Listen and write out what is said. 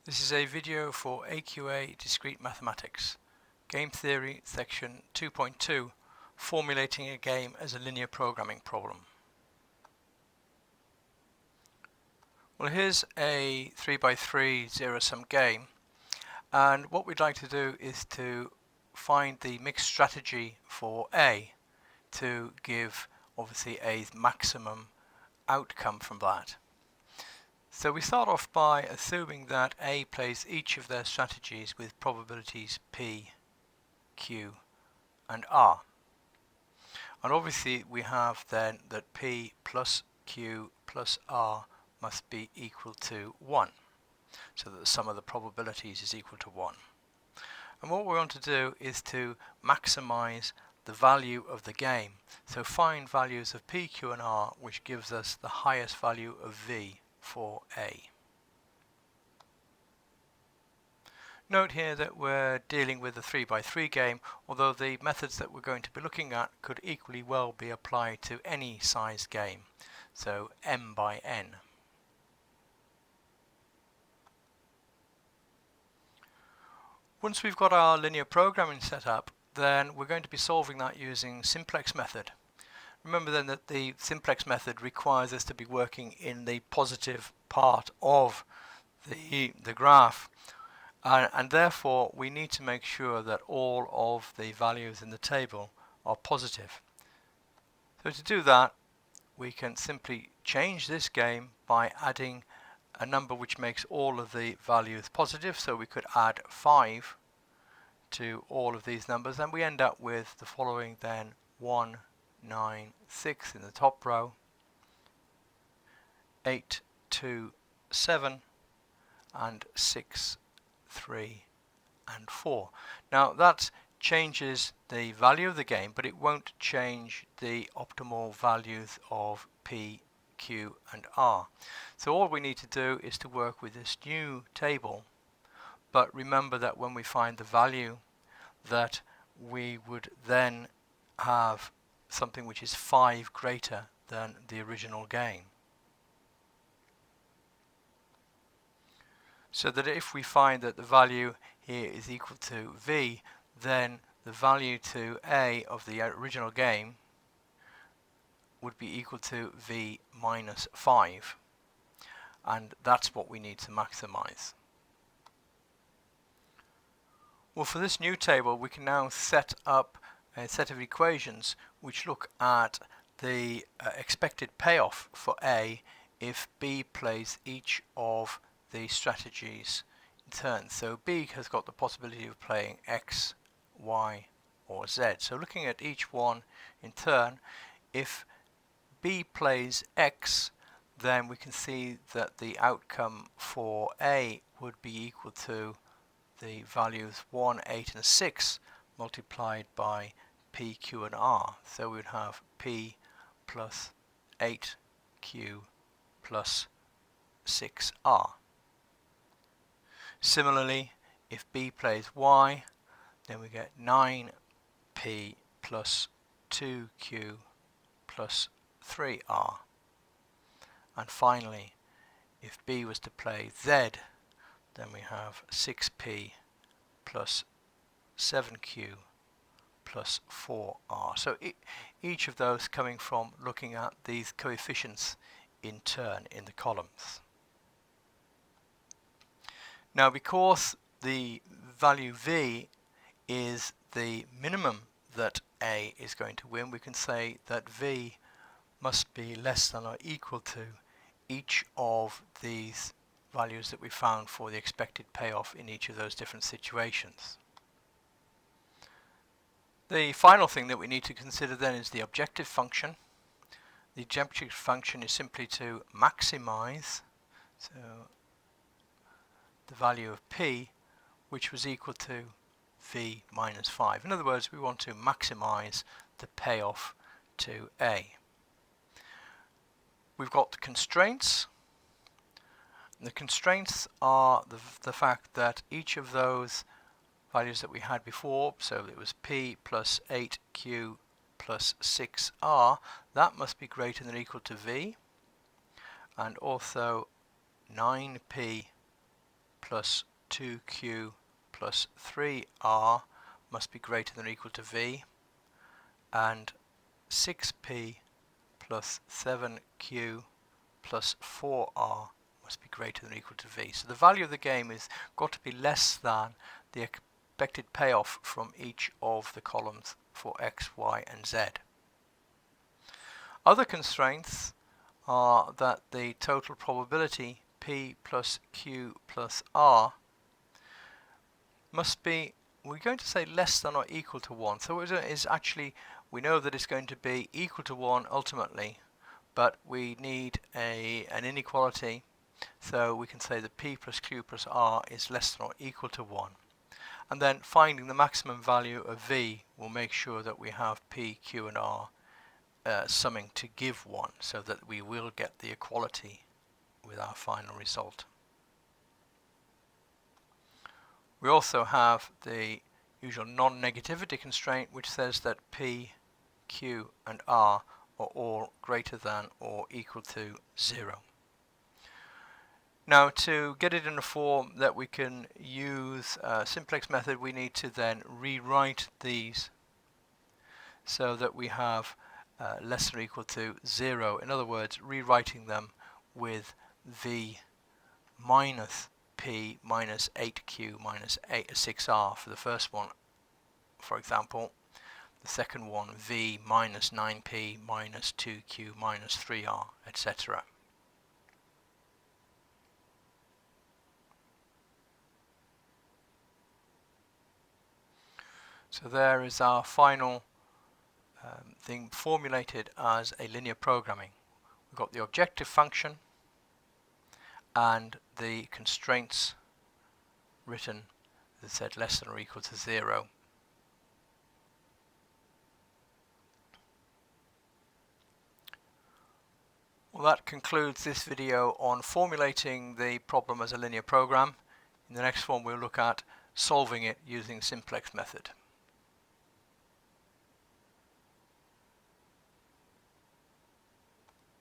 This is a video for AQA Discrete Mathematics, Game Theory, Section 2.2, Formulating a Game as a Linear Programming Problem. Well, here's a 3x3 zero-sum game, and what we'd like to do is to find the mixed strategy for A to give obviously a maximum outcome from that. So we start off by assuming that A plays each of their strategies with probabilities P, Q and R. And obviously we have then that P plus Q plus R must be equal to 1, so that the sum of the probabilities is equal to 1. And what we want to do is to maximize the value of the game. So find values of P, Q and R which gives us the highest value of V for A. Note here that we're dealing with a 3x3 game, although the methods that we're going to be looking at could equally well be applied to any size game, so m by n. Once we've got our linear programming set up, then we're going to be solving that using simplex method. Remember then that the simplex method requires us to be working in the positive part of the graph, and therefore we need to make sure that all of the values in the table are positive. So to do that, we can simply change this game by adding a number which makes all of the values positive. So we could add 5 to all of these numbers, and we end up with the following then: 1, 9, 6 in the top row, 8, 2, 7 and 6, 3 and 4. Now that changes the value of the game, but it won't change the optimal values of P, Q and R. So all we need to do is to work with this new table, but remember that when we find the value, that we would then have something which is 5 greater than the original game. So that if we find that the value here is equal to V, then the value to A of the original game would be equal to V minus 5. And that's what we need to maximize. Well, for this new table, we can now set up a set of equations which look at the expected payoff for A if B plays each of the strategies in turn. So B has got the possibility of playing X, Y or Z. So looking at each one in turn, if B plays X, then we can see that the outcome for A would be equal to the values 1, 8 and 6 multiplied by P, Q and R. So we would have P plus 8Q plus 6R. Similarly, if B plays Y, then we get 9P plus 2Q plus 3R. And finally, if B was to play Z, then we have 6P plus 7Q plus 4R. So each of those coming from looking at these coefficients in turn in the columns. Now, because the value V is the minimum that A is going to win, we can say that V must be less than or equal to each of these values that we found for the expected payoff in each of those different situations. The final thing that we need to consider then is the objective function. The objective function is simply to maximize the value of P, which was equal to V minus 5. In other words, we want to maximize the payoff to A. We've got the constraints. The constraints are the fact that each of those values that we had before, so it was P plus 8Q plus 6R, that must be greater than or equal to V, and also 9P plus 2q plus 3r must be greater than or equal to v, and 6p plus 7q plus 4r must be greater than or equal to v. So the value of the game is got to be less than the expected payoff from each of the columns for x, y and z. Other constraints are that the total probability p plus q plus r must be, we're going to say less than or equal to 1. So it is actually, we know that it's going to be equal to 1 ultimately, but we need an inequality, so we can say that p plus q plus r is less than or equal to 1. And then finding the maximum value of v will make sure that we have p, q and r summing to give 1, so that we will get the equality with our final result. We also have the usual non-negativity constraint, which says that p, q and r are all greater than or equal to 0. Now, to get it in a form that we can use a simplex method, we need to then rewrite these so that we have less than or equal to 0. In other words, rewriting them with v minus p minus 8q minus 6r for the first one, for example. The second one, v minus 9p minus 2q minus 3r, etc. So there is our final thing formulated as a linear programming. We've got the objective function and the constraints written that said less than or equal to 0. Well, that concludes this video on formulating the problem as a linear program. In the next one we'll look at solving it using simplex method.